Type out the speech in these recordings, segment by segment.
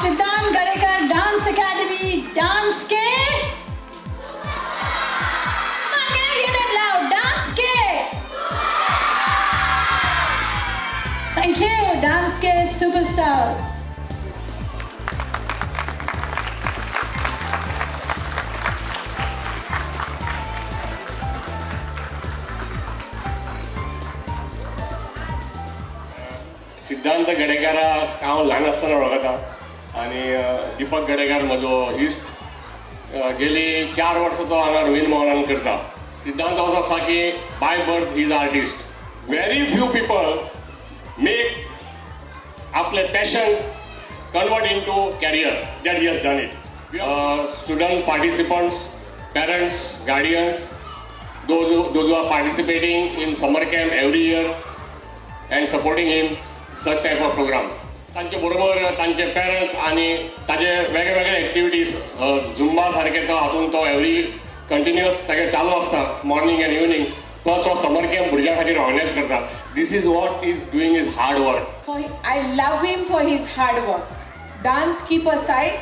सिद्धांत गरेकर dance academy dance के can I hear that loud? Dance ke thank you dance ke superstars. सिद्धांत गडेकर हांव ल्हान आसतना वळखता आनी दीपक गडेकर म्हजो इश्ट गेली 4 वर्सां तो हांगा रोहीन मोहनान करता. सिद्धांत असो आसा की by birth he is artist. Very few people make आपले passion convert into career that he has done it. Students, participants, parents, guardians, those who are participating in summer camp every year and supporting him such type of program. तांचे बरोबर तांचे parents आनी ताजे वेगळे वेगळे activities Zumba सारके तो हातून तो एवरी कंटिन्युअस तागे चालू आसता मॉर्निंग एंड इवनिंग. प्लस हो समर कॅम्प भुरग्यां खातीर ऑर्गनायज करता. This is what is doing is hard work. I love him for his hard work. Dance keep aside,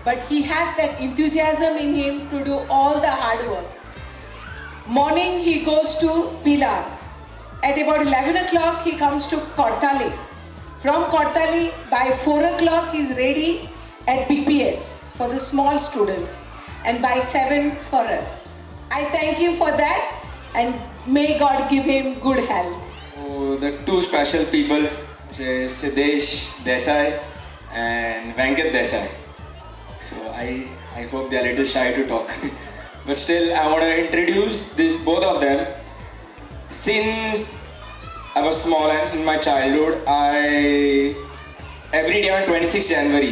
but he has that enthusiasm in him to do all the hard work. Morning he goes to Pilar. At about 11 o'clock he comes to Kortali. From Kortali by 4 o'clock he is ready at BPS for the small students and by 7 for us. I thank him for that and may God give him good health. Oh, the two special people, Siddesh Desai and Venkat Desai. So I hope they are a little shy to talk. But still I want to introduce both of them. Since I was small and in my childhood, every day on 26th January,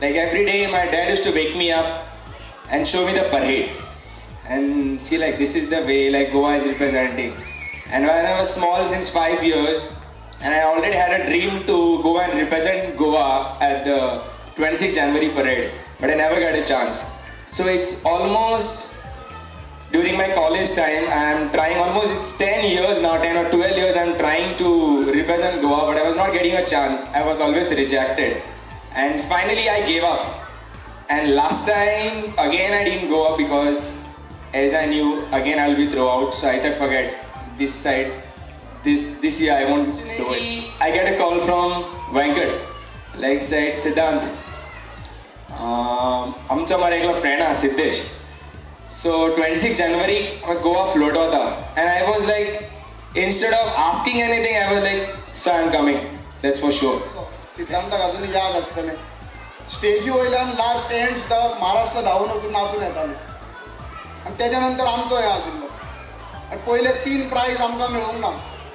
like every day my dad used to wake me up and show me the parade and see like this is the way like Goa is representing. And when I was small, since 5 years, and I already had a dream to go and represent Goa at the 26th January parade, but I never got a chance. So it's almost during my college time, I am trying almost, it's 10 years now, 10 or 12 years I am trying to represent Goa, but I was not getting a chance. I was always rejected. And finally I gave up. And last time, again I didn't go up because as I knew, again I'll be thrown out. So I said, forget, this side, this year I won't do it. I get a call from Venkat, like said, Siddhant, आमचा माझा एक friend आहे Siddhesh. So 26 January Goa float hota and I was like, instead of asking anything I was like, so I'm coming, that's for sure. सिद्धांताक अजून याद आसतलें स्टेजी वयल्यान last and सुद्दां महाराष्ट्र धांवन वचून नाचून येताले आनी तेज्या नंतर आमचो हें आशिल्लो आनी पयले 3 प्रायज आमकां मेळूंक ना.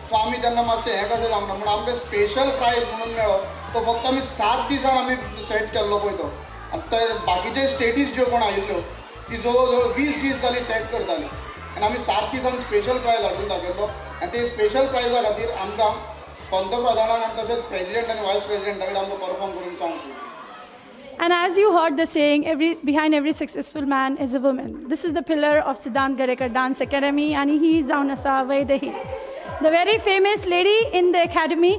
सो आमी तेन्ना मातशें हें कशें जावना म्हणून आमकां स्पेशल प्रायज म्हणून मेळ्ळो तो फक्त आमी 7 दिसान आमी सेट केल्लो पळय तो. आनी ते बाकीचे स्टेटीज ज्यो कोण आयिल्ल्यो ती जवळ जवळ 20 दीस जाली सेट करताली आनी आमी 7 दिसान स्पेशल प्रायज हाडून दाखयल्लो. आनी ते स्पेशल प्रायजा खातीर आमकां पंतप्रधानाक आनी तशेंच प्रेसिडेंट आनी वायस प्रेसिडेंटा कडेन आमकां परफॉर्म करूंक चान्स मेळ्ळो. And as you heard the saying, behind every successful man is a woman. This is the pillar of Siddhant Garekar Dance Academy, and he is Zaunasa Vaidehi. The very famous lady in the academy,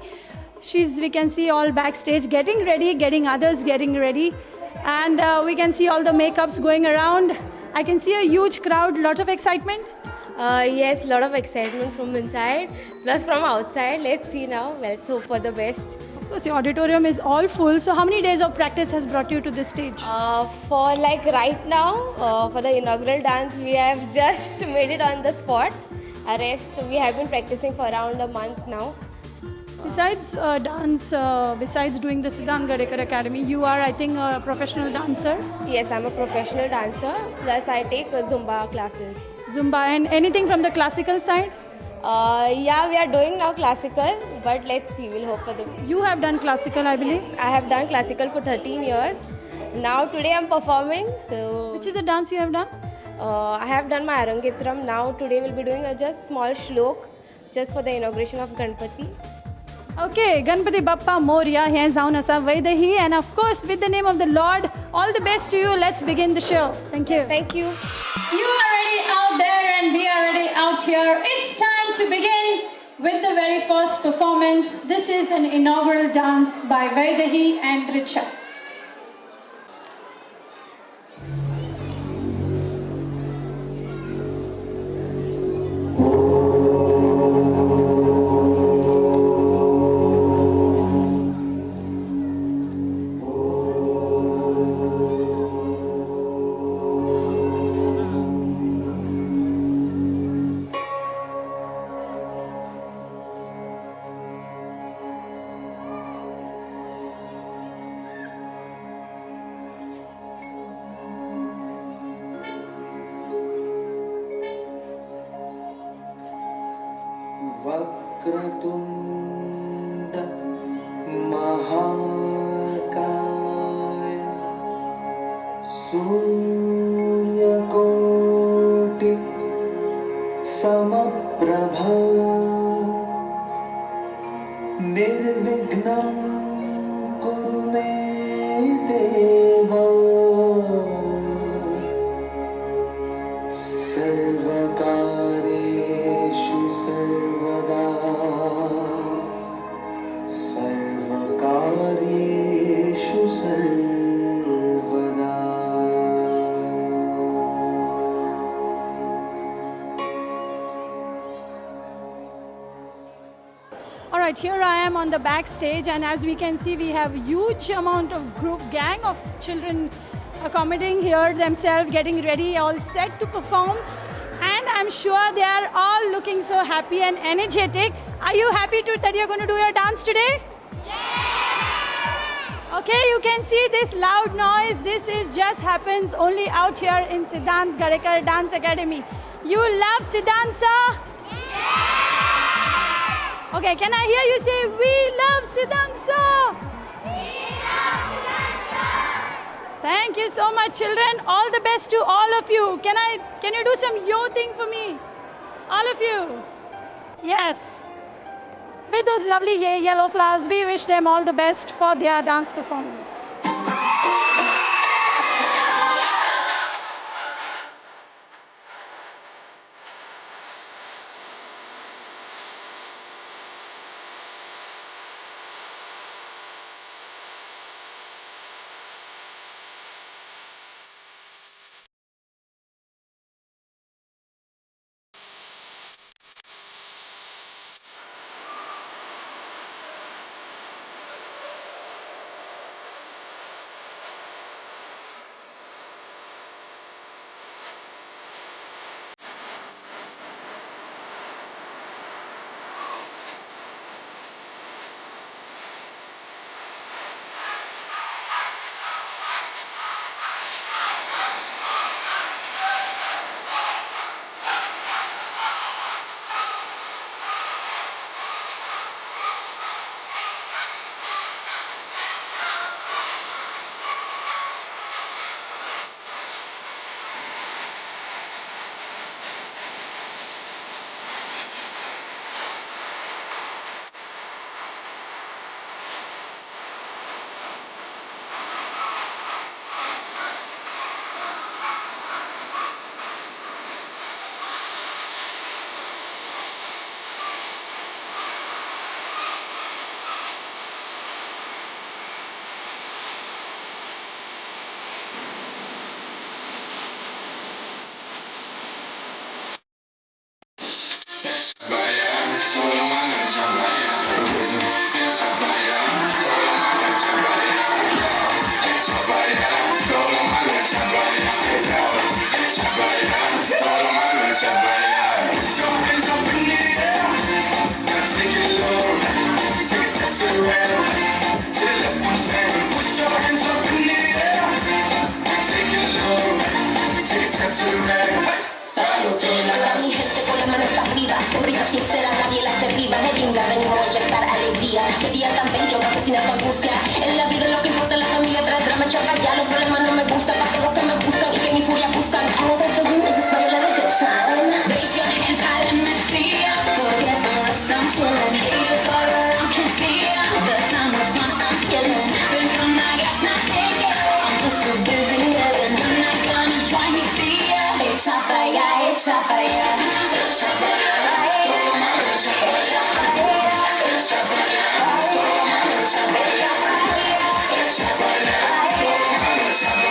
we can see all backstage getting ready, getting others getting ready. And we can see all the makeups going around. I can see a huge crowd, lot of excitement. Yes, lot of excitement from inside, plus from outside. Let's see now. Let's hope for the best. Of course, your auditorium is all full. So how many days of practice has brought you to this stage? For like right now, for the inaugural dance, we have just made it on the spot. Rest, we have been practicing for around a month now. Besides dance, besides doing the Siddhant Garekar Academy, you are, I think, a professional dancer. Yes, I'm a professional dancer. Plus, I take Zumba classes. Zumba and anything from the classical side? Yeah, we are doing now classical, but let's see. We'll hope for the. You have done classical, I believe. I have done classical for 13 years. Now today I'm performing. So. Which is the dance you have done? I have done my Arangetram. Now today we'll be doing a just small shlok, just for the inauguration of Ganpati. Okay, Ganpati Bappa Moria, here Zaunasa Vaidehi, and of course with the name of the Lord, all the best to you. Let's begin the show. Thank you. Thank you. You are ready out there and we are ready out here. It's time to begin with the very first performance. This is an inaugural dance by Vaidehi and Richa. वक्रतुण्ड महाकाय सूर्यकोटि समप्रभ निर्विघ्नं कुरु मे देव सर्वकार्येषु सर्वदा सर्वकार्येषु सर्वदा. All right, here I am on the backstage, and as we can see, we have a huge amount of group gang of children accommodating here themselves, getting ready, all set to perform. And I'm sure they are all looking so happy and energetic. Are you happy that you're going to do your dance today? Yeah! Okay, you can see this loud noise. This is just happens only out here in Siddhant Gadekar Dance Academy. You love Siddhant, sir? Okay, can I hear you say, we love Siddhant, sir? Thank you so much, children. All the best to all of you. Can you do some yo thing for me? All of you. Yes. With those lovely yellow flowers, we wish them all the best for their dance performance. Sonrisa sincera, nadie la hace viva. De pinga venimos a inyectar alegría. Qué día tan bello, vas a asesinar tu angustia. En la vida lo que importa es la familia. Tras drama, ya los problemas no me gustan. Pa' todos que me buscan y que mi furia buscan. All that you do is just for your little good time. Raise your hands high, let me see ya. Forget the rest, I'm chillin'. Haters all around can see ya. The time was fun, I'm killing. Been from my gas, not thinking. I'm just too busy living. You're not gonna join me, see ya. Hecha pa' allá, hecha pa' allá. Hecha pa' allá. It's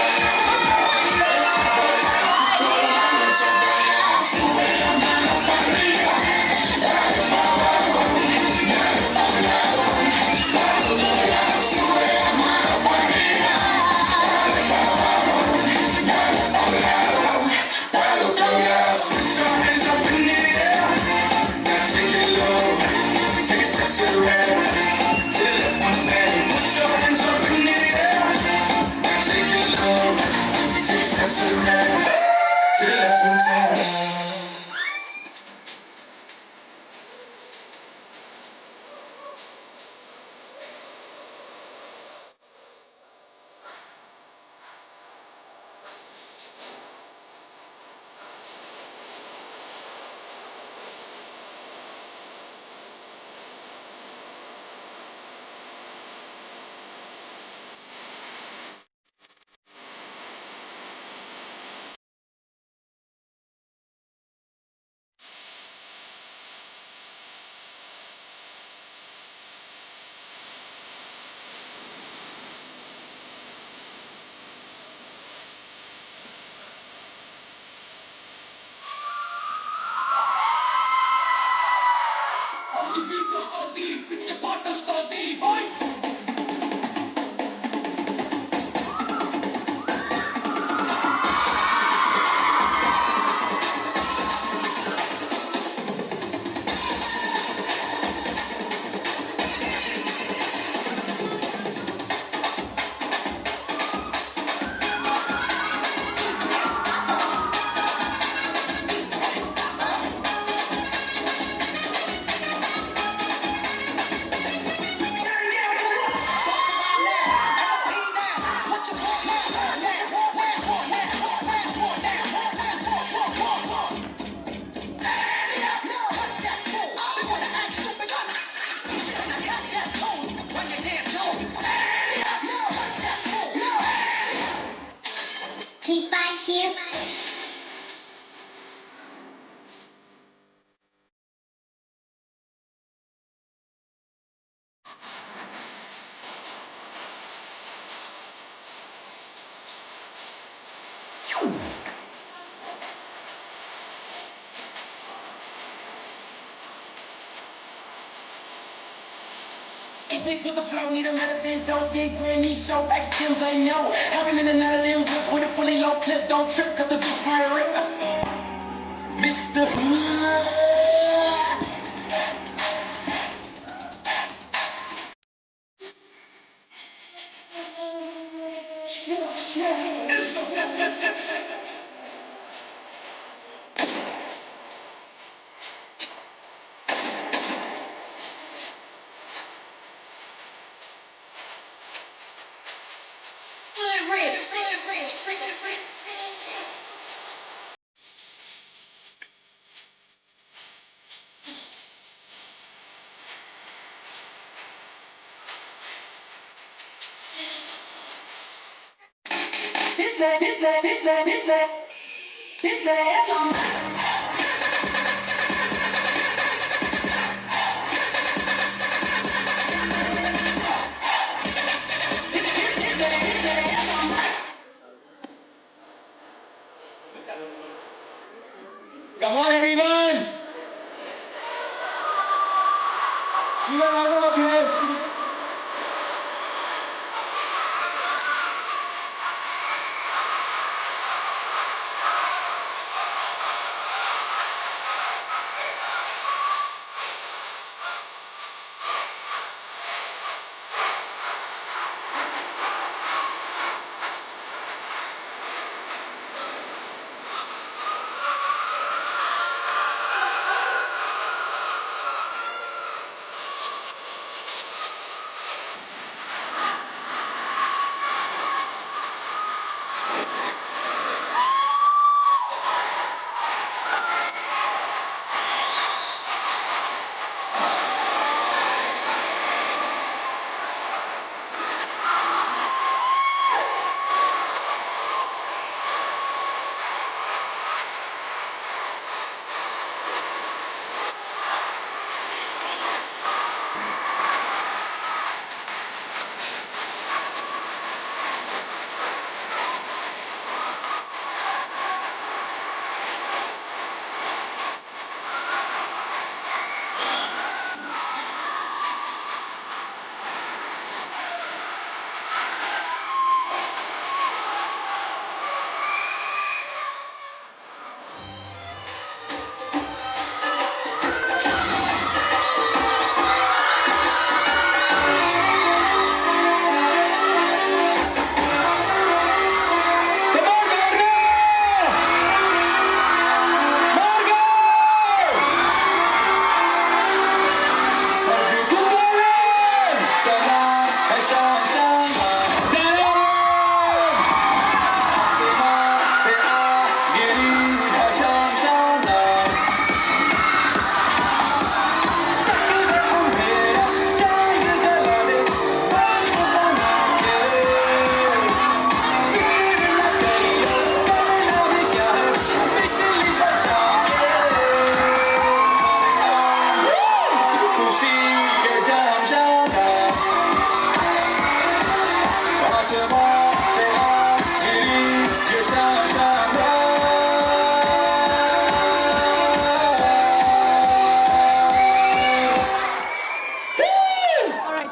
Stick to the flow, need a medicine, don't get Grammy, show back to Tim, they know. Having in another them whip with a fully low clip, don't trip, cause the bitch might rip. Mr. This man. Come on, everyone! You got a lot of applause.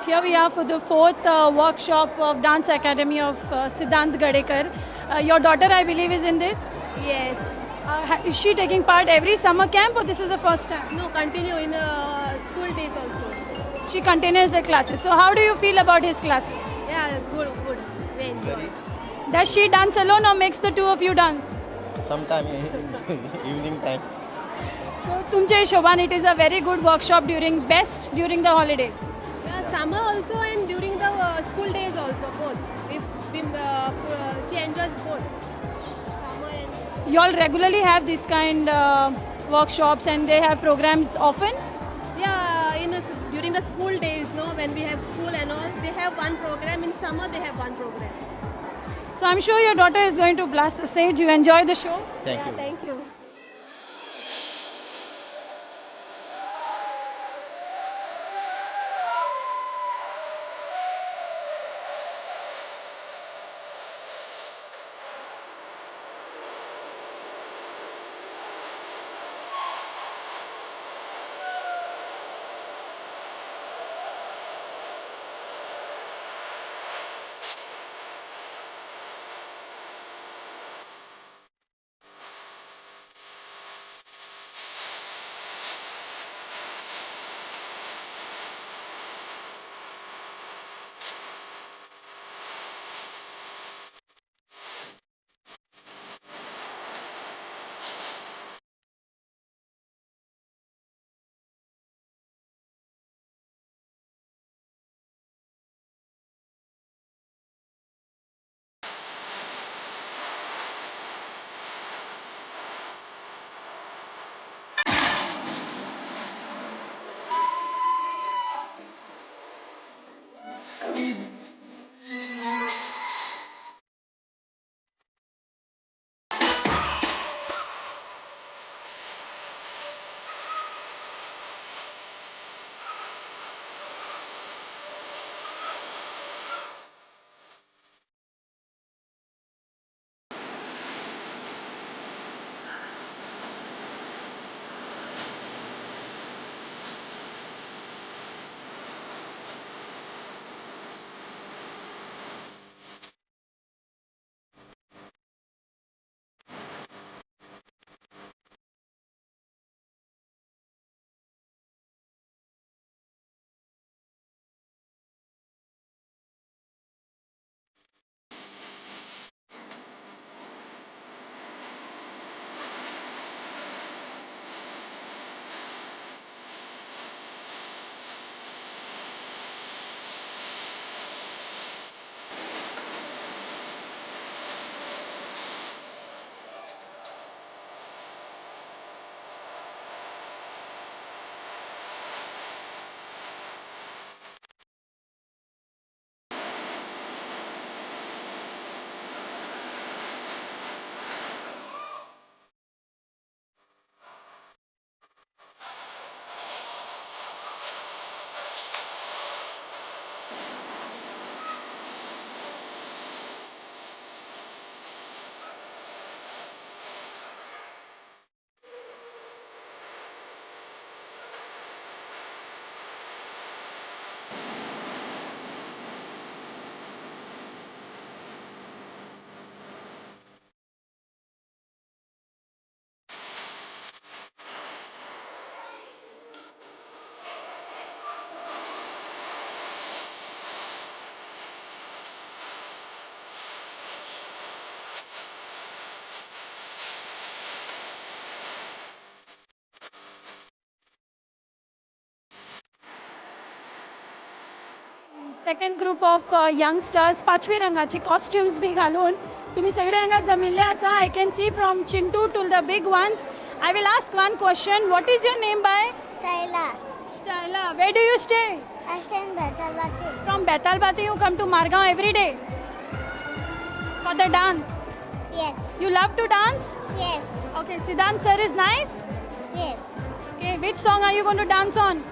Here we are for the fourth workshop of Dance Academy of Siddhant Gadekar. Your daughter, I believe, is in this. Yes. Is she taking part every summer camp or this is the first time? No, continue in the school days also. She continues the classes. So how do you feel about his classes? Yeah, good. Very enjoy. Does she dance alone or makes the two of you dance? Sometime evening time. So Tumche Shobhan, it is a very good workshop during the holidays. Yeah, summer also and during the school days also, both. She enjoys both. Summer and... You all regularly have this kind workshops and they have programs often? Yeah, during the school days, no, when we have school and all, they have one program. In summer, they have one program. So I'm sure your daughter is going to blast the stage. You enjoy the show? Thank you. Thank you. second group of youngsters, पाचवी रंगाची costumes B घालून तुम्ही सगळे हांगा जमिल्ले आसा. I can see from Chintu to the big ones. I will ask one question. What is your name, bhai? Styla. Styla. Where do you stay? I stay in Betalbati. From Betalbati you come to Margaon every day for the dance. Yes. You love to dance? Yes. Okay, Siddhant sir is nice. Yes. Okay, which song are you going to dance on?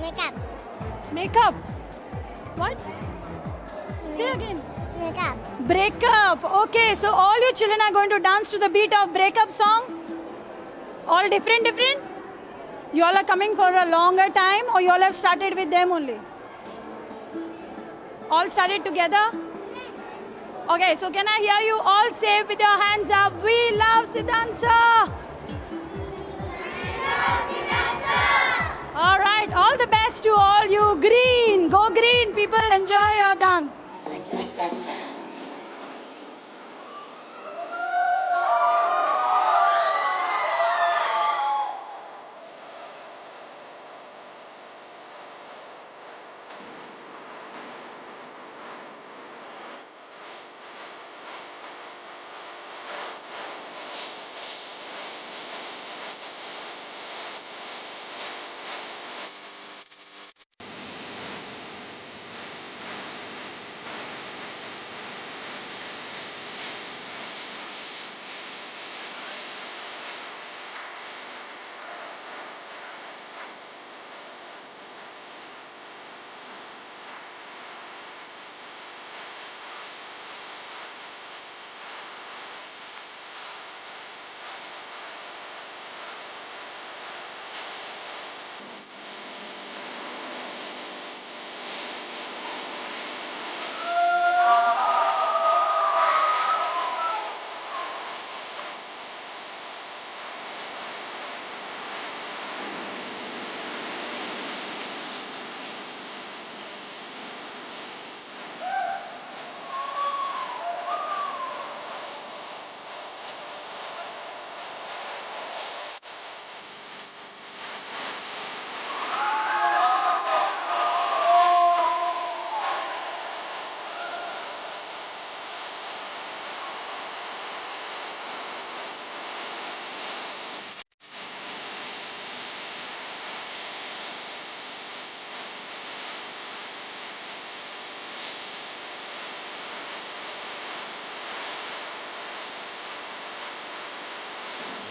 Makeup. Makeup. What? Say again. Makeup. Breakup. Okay, so all you children are going to dance to the beat of breakup song? All different, different? You all are coming for a longer time or you all have started with them only? All started together? Okay, so can I hear you all say with your hands up, we love Siddhant sir. All right, all the best to all you. Green, go green, people, enjoy your dance.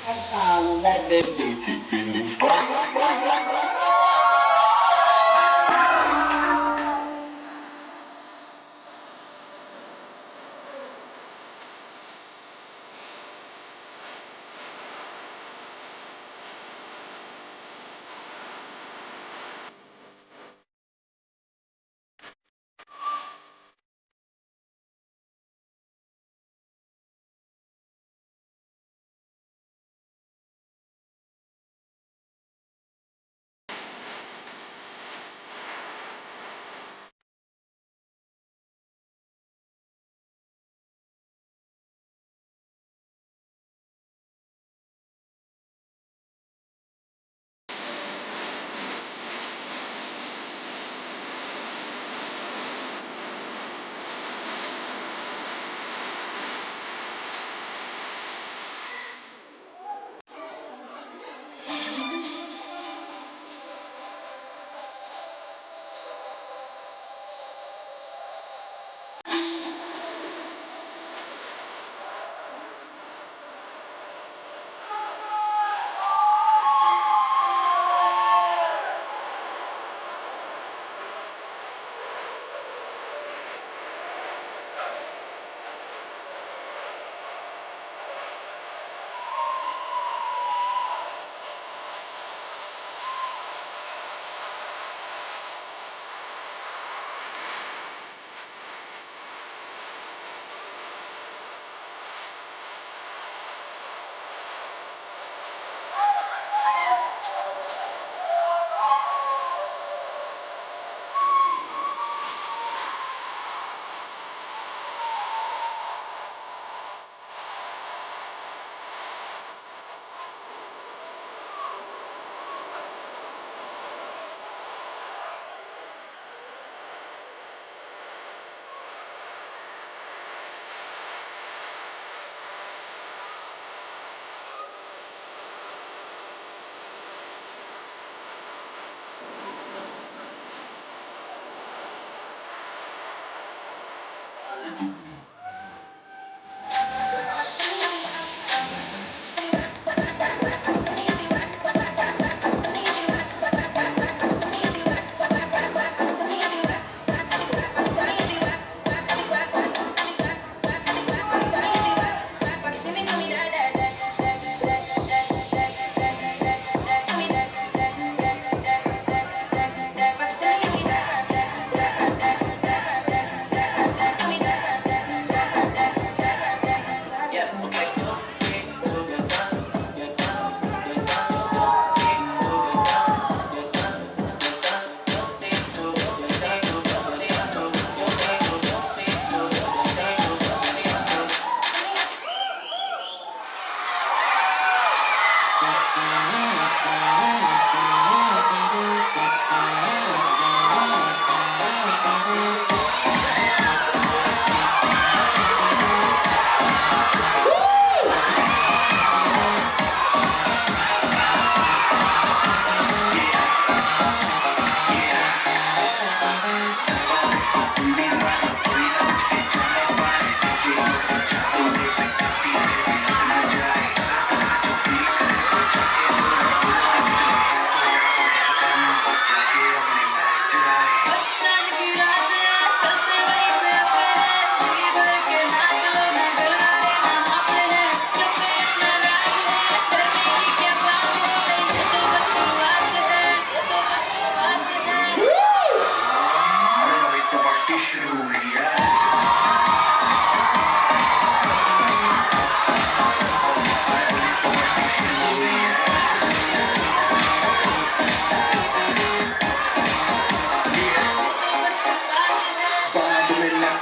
That song that they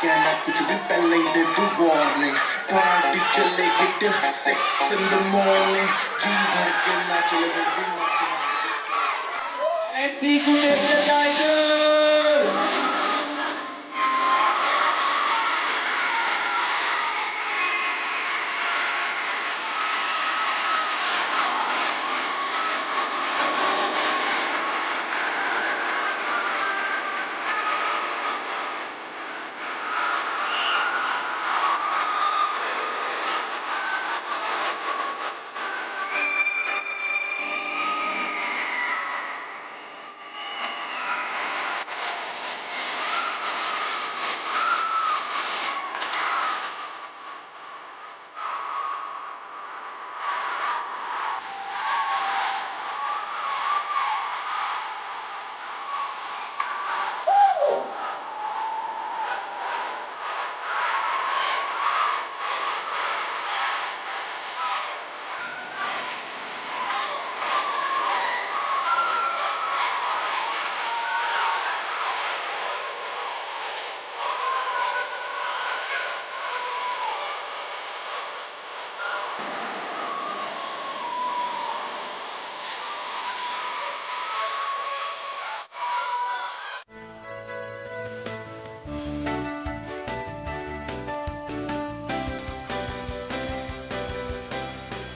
कहना कुछ भी पहले ही दे तू warning party चलेगी till 6 in the morning जी भर के नाच ले बेबी नाच Let's see who takes the title